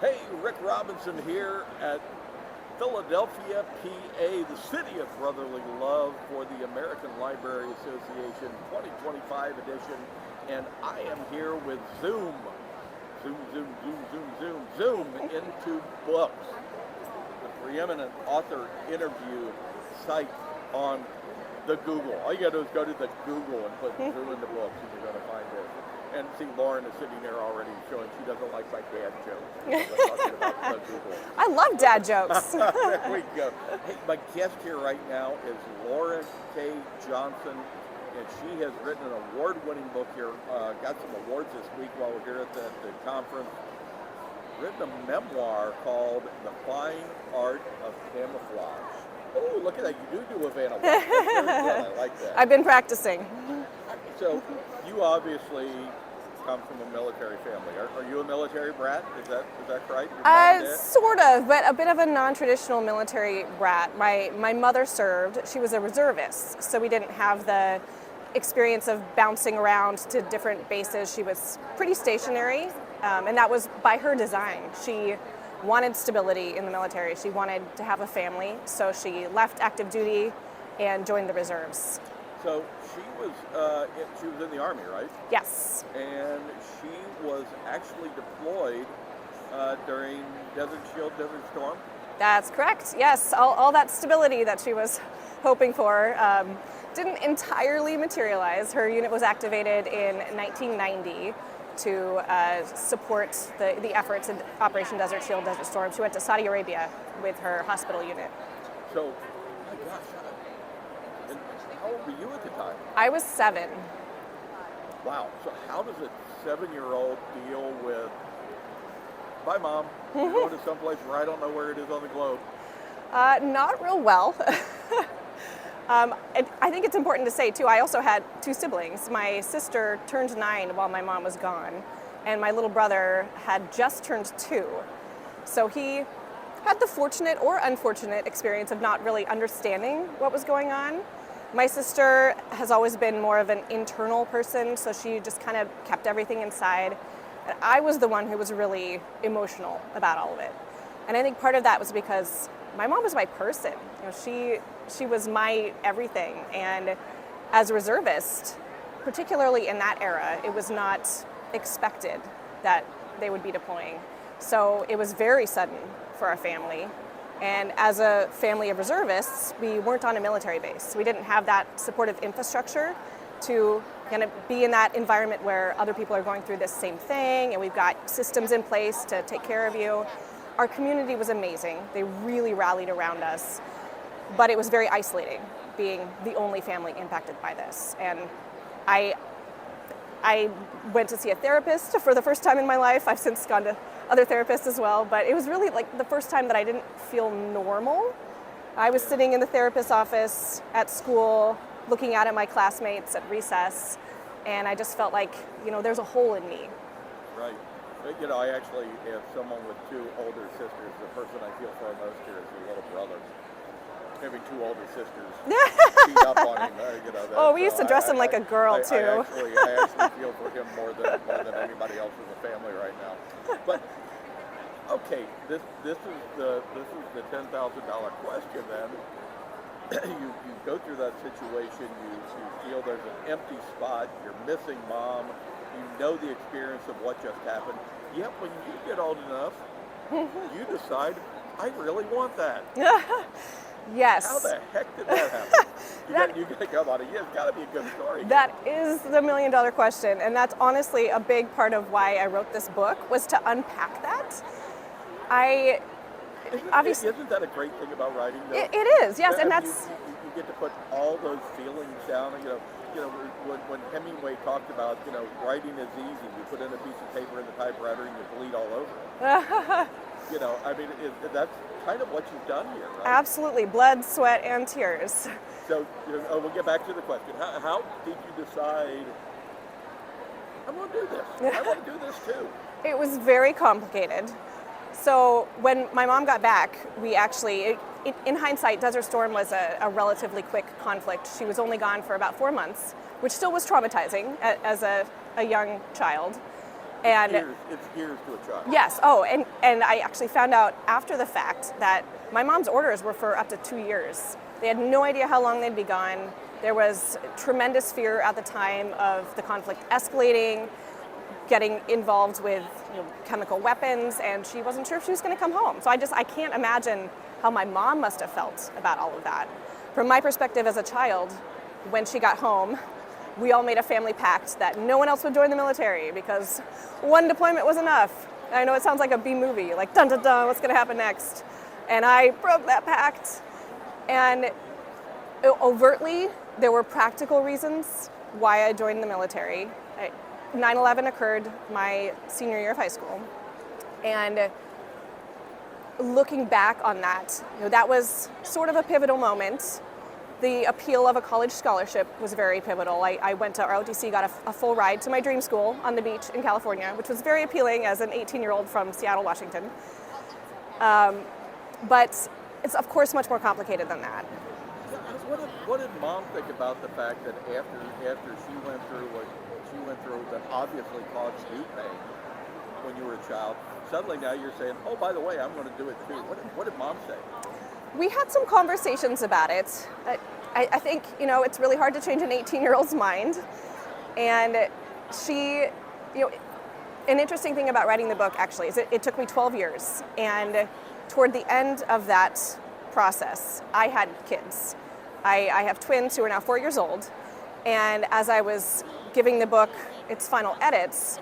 Hey, Rick Robinson here at Philadelphia, PA, the city of brotherly love for the American Library Association 2025 edition. And I am here with Zoom into books, the preeminent author interview site on the Google. All you gotta do is go to the Google and put Zoom into books and you're gonna find it. And see, Lauren is sitting there already showing she doesn't like my dad jokes. We're talking about the Google. I love dad jokes. There we go. Hey, my guest here right now is Lauren K. Johnson, and she has written an award-winning book here. Got some awards this week while we're here at the conference. Written a memoir called The Fine Art of Camouflage. Oh, look at that. You do a Vanna White. That's very good. I like that. I've been practicing. So, you obviously come from a military family. Are you a military brat? Is that right? Your mom and dad? Sort of, but a bit of a non-traditional military brat. My mother served. She was a reservist, so we didn't have the experience of bouncing around to different bases. She was pretty stationary, and that was by her design. She wanted stability in the military. She wanted to have a family, so she left active duty and joined the reserves. So she was in the Army, right? Yes. And she was actually deployed during Desert Shield, Desert Storm? That's correct, yes. All that stability that she was hoping for didn't entirely materialize. Her unit was activated in 1990 to support the efforts in Operation Desert Shield, Desert Storm. She went to Saudi Arabia with her hospital unit. So, my gosh, and how old were you at the time? I was 7. Wow. So how does a 7-year-old deal with, bye mom, you're going to someplace where I don't know where it is on the globe? Not real well. I think it's important to say too, I also had 2 siblings. My sister turned 9 while my mom was gone, and my little brother had just turned 2. So he had the fortunate or unfortunate experience of not really understanding what was going on. My sister has always been more of an internal person, so she just kind of kept everything inside. And I was the one who was really emotional about all of it. And I think part of that was because my mom was my person. You know, she was my everything. And as a reservist, particularly in that era, it was not expected that they would be deploying. So it was very sudden for our family. And as a family of reservists, we weren't on a military base. We didn't have that supportive infrastructure to kind of be in that environment where other people are going through this same thing, and we've got systems in place to take care of you. Our community was amazing. They really rallied around us, but it was very isolating, being the only family impacted by this. And I went to see a therapist for the first time in my life. I've since gone to other therapists as well, but it was really like the first time that I didn't feel normal. I was sitting in the therapist's office at school, looking out at my classmates at recess, and I just felt like, there's a hole in me. Right. I actually have someone with 2 older sisters. The person I feel for most here is the little brother. Having 2 older sisters beat up on him. We used to dress him like a girl too. I actually feel for him more than anybody else in the family right now. But okay, this is the $10,000 question then. You go through that situation. You feel there's an empty spot. You're missing mom. You know the experience of what just happened. Yet when you get old enough, you decide, I really want that. Yes. How the heck did that happen? You got to come on it. It's got to be a good story. That is the $1 million question, and that's honestly a big part of why I wrote this book, was to unpack that. Isn't that a great thing about writing, though? It is, yes, and that's... You get to put all those feelings down. When Hemingway talked about, writing is easy. You put in a piece of paper in the typewriter and you bleed all over it. That's kind of what you've done here, right? Absolutely. Blood, sweat, and tears. So, we'll get back to the question. How did you decide, I want to do this? I want to do this too. It was very complicated. So when my mom got back, we actually, in hindsight, Desert Storm was a relatively quick conflict. She was only gone for about 4 months, which still was traumatizing as a young child. And it's years to a child. yes, oh, and I actually found out after the fact that my mom's orders were for up to 2 years. They had no idea how long they'd be gone. There was tremendous fear at the time of the conflict escalating, getting involved with chemical weapons, and she wasn't sure if she was going to come home. So I can't imagine how my mom must have felt about all of that. From my perspective as a child, when she got home, we all made a family pact that no one else would join the military because one deployment was enough. I know it sounds like a B movie, like dun dun dun, what's going to happen next? And I broke that pact. And overtly, there were practical reasons why I joined the military. 9/11 occurred my senior year of high school. And looking back on that, that was sort of a pivotal moment. The appeal of a college scholarship was very pivotal. I went to ROTC, got a full ride to my dream school on the beach in California, which was very appealing as an 18-year-old from Seattle, Washington. But it's of course much more complicated than that. What did Mom think about the fact that after she went through what she went through that obviously caused you pain when you were a child, suddenly now you're saying, oh, by the way, I'm going to do it too. What did Mom say? We had some conversations about it. I think, it's really hard to change an 18-year-old's mind. And she, an interesting thing about writing the book actually is it took me 12 years. And toward the end of that process, I had kids. I have twins who are now 4 years old. And as I was giving the book its final edits,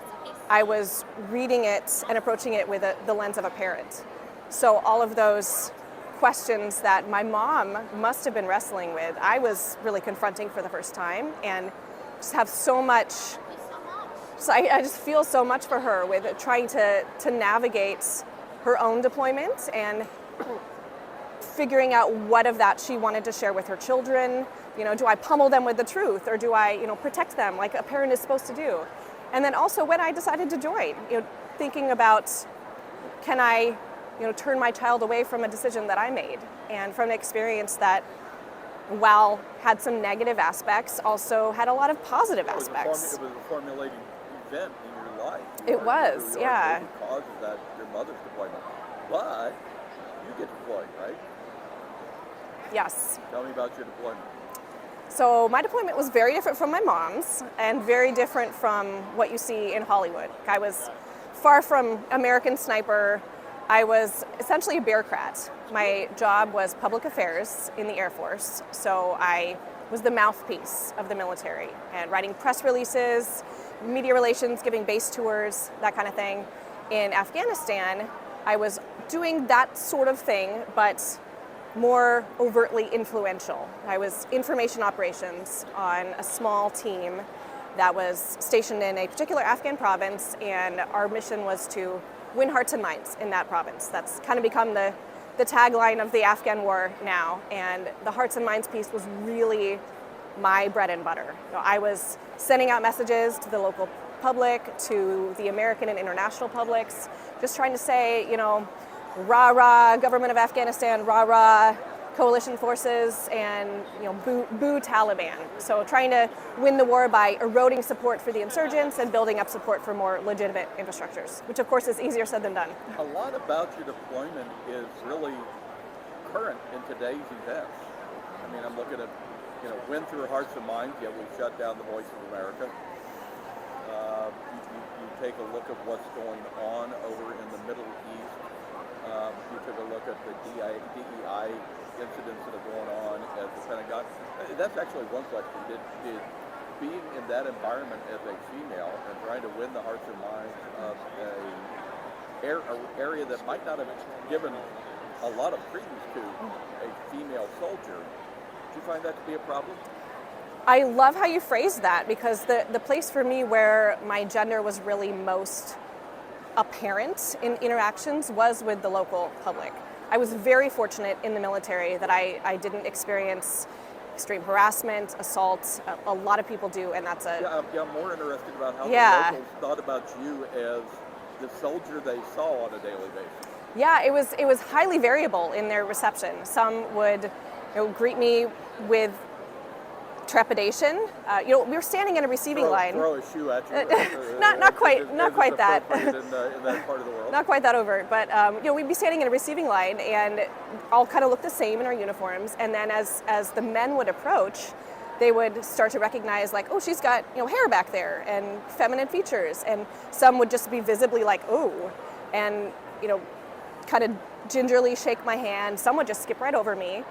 I was reading it and approaching it with the lens of a parent. So all of those questions that my mom must have been wrestling with, I was really confronting for the first time, and just have so much, so I just feel so much for her with trying to navigate her own deployment and figuring out what of that she wanted to share with her children. Do I pummel them with the truth, or do I, protect them like a parent is supposed to do? And then also when I decided to join, thinking about, can I turn my child away from a decision that I made, and from an experience that, while had some negative aspects, also had a lot of positive aspects. It was a formulating event in your life. It was, yeah. Because of that, your mother's deployment. But you get deployed, right? Yes. Tell me about your deployment. So my deployment was very different from my mom's, and very different from what you see in Hollywood. I was far from American Sniper. I was essentially a bureaucrat. My job was public affairs in the Air Force, so I was the mouthpiece of the military and writing press releases, media relations, giving base tours, that kind of thing. In Afghanistan, I was doing that sort of thing, but more overtly influential. I was information operations on a small team that was stationed in a particular Afghan province, and our mission was to win hearts and minds in that province. That's kind of become the tagline of the Afghan war now, and the hearts and minds piece was really my bread and butter. I was sending out messages to the local public, to the American and international publics, just trying to say, rah-rah, government of Afghanistan, rah-rah, coalition forces, and boo Taliban. So trying to win the war by eroding support for the insurgents and building up support for more legitimate infrastructures, which of course is easier said than done. A lot about your deployment is really current in today's events. I mean, I'm looking at, win through hearts and minds, yet we've shut down the Voice of America. You take a look at what's going on over in the Middle East. You took a look at the DEI incidents that are going on at the Pentagon. That's actually one question. Did being in that environment as a female and trying to win the hearts and minds of an area that might not have given a lot of credence to a female soldier, did you find that to be a problem? I love how you phrased that, because the place for me where my gender was really most apparent in interactions was with the local public. I was very fortunate in the military that I didn't experience extreme harassment, assault. A lot of people do, and that's a... Yeah, I'm more interested about how the locals thought about you as the soldier they saw on a daily basis. Yeah, it was highly variable in their reception. Some would greet me with trepidation. We were standing in a receiving line. Throw a shoe at you. Not quite that. In that part of the world. Not quite that overt, but we'd be standing in a receiving line, and all kind of look the same in our uniforms. And then as the men would approach, they would start to recognize, like, oh, she's got hair back there and feminine features, and some would just be visibly like, oh, and kind of gingerly shake my hand. Some would just skip right over me.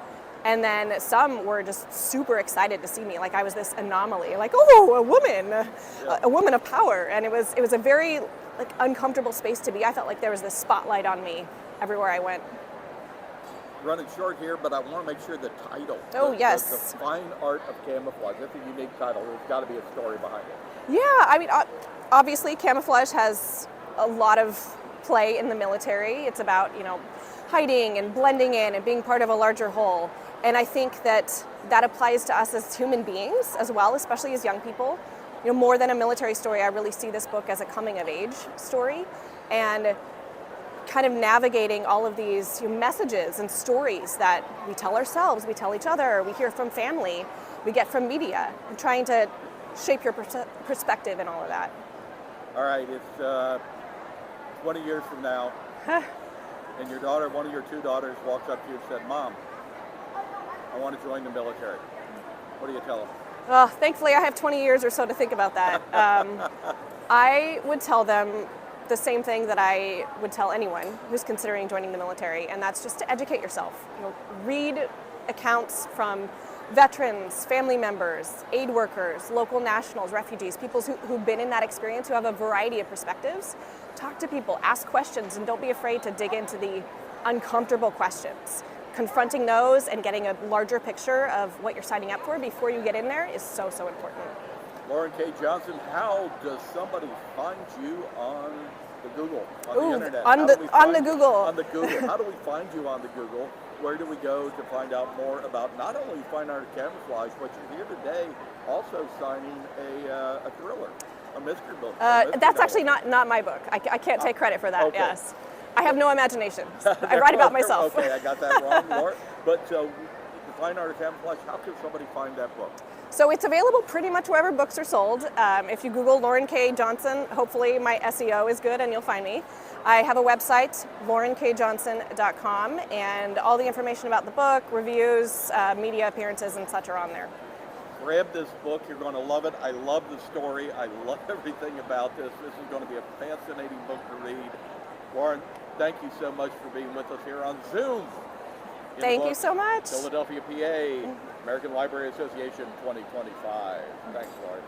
And then some were just super excited to see me, like I was this anomaly, like, oh, a woman of power. And it was a very uncomfortable space to be. I felt like there was this spotlight on me everywhere I went. Running short here, but I want to make sure the title. Oh, yes. The Fine Art of Camouflage. That's a unique title. There's got to be a story behind it. Yeah, I mean, obviously camouflage has a lot of play in the military. It's about, hiding and blending in and being part of a larger whole. And I think that applies to us as human beings as well, especially as young people. More than a military story, I really see this book as a coming of age story, and kind of navigating all of these messages and stories that we tell ourselves, we tell each other, we hear from family, we get from media, and trying to shape your perspective and all of that. All right, it's 20 years from now, and your daughter, one of your two daughters, walks up to you and said, Mom, I want to join the military. What do you tell them? Well, thankfully I have 20 years or so to think about that. I would tell them the same thing that I would tell anyone who's considering joining the military, and that's just to educate yourself. Read accounts from veterans, family members, aid workers, local nationals, refugees, people who've been in that experience, who have a variety of perspectives. Talk to people, ask questions, and don't be afraid to dig into the uncomfortable questions. Confronting those and getting a larger picture of what you're signing up for before you get in there is so, so important. Lauren K. Johnson, how does somebody find you on the Google, on the internet? On the Google. On the Google. How do we find you on the Google? Where do we go to find out more about not only Fine Art of Camouflage, but you're here today also signing a thriller, a mystery book. That's actually not my book. I can't take credit for that, okay. Yes. I have no imagination. I write about myself. Okay, I got that wrong, Lauren. But the Fine Art of Camouflage, how can somebody find that book? So it's available pretty much wherever books are sold. If you Google Lauren K. Johnson, hopefully my SEO is good and you'll find me. I have a website, laurenkjohnson.com, and all the information about the book, reviews, media appearances, and such are on there. Grab this book. You're going to love it. I love the story. I love everything about this. This is going to be a fascinating book to read. Lauren, thank you so much for being with us here on Zoom. Thank you so much. Philadelphia, PA, American Library Association 2025. Thanks, Lauren.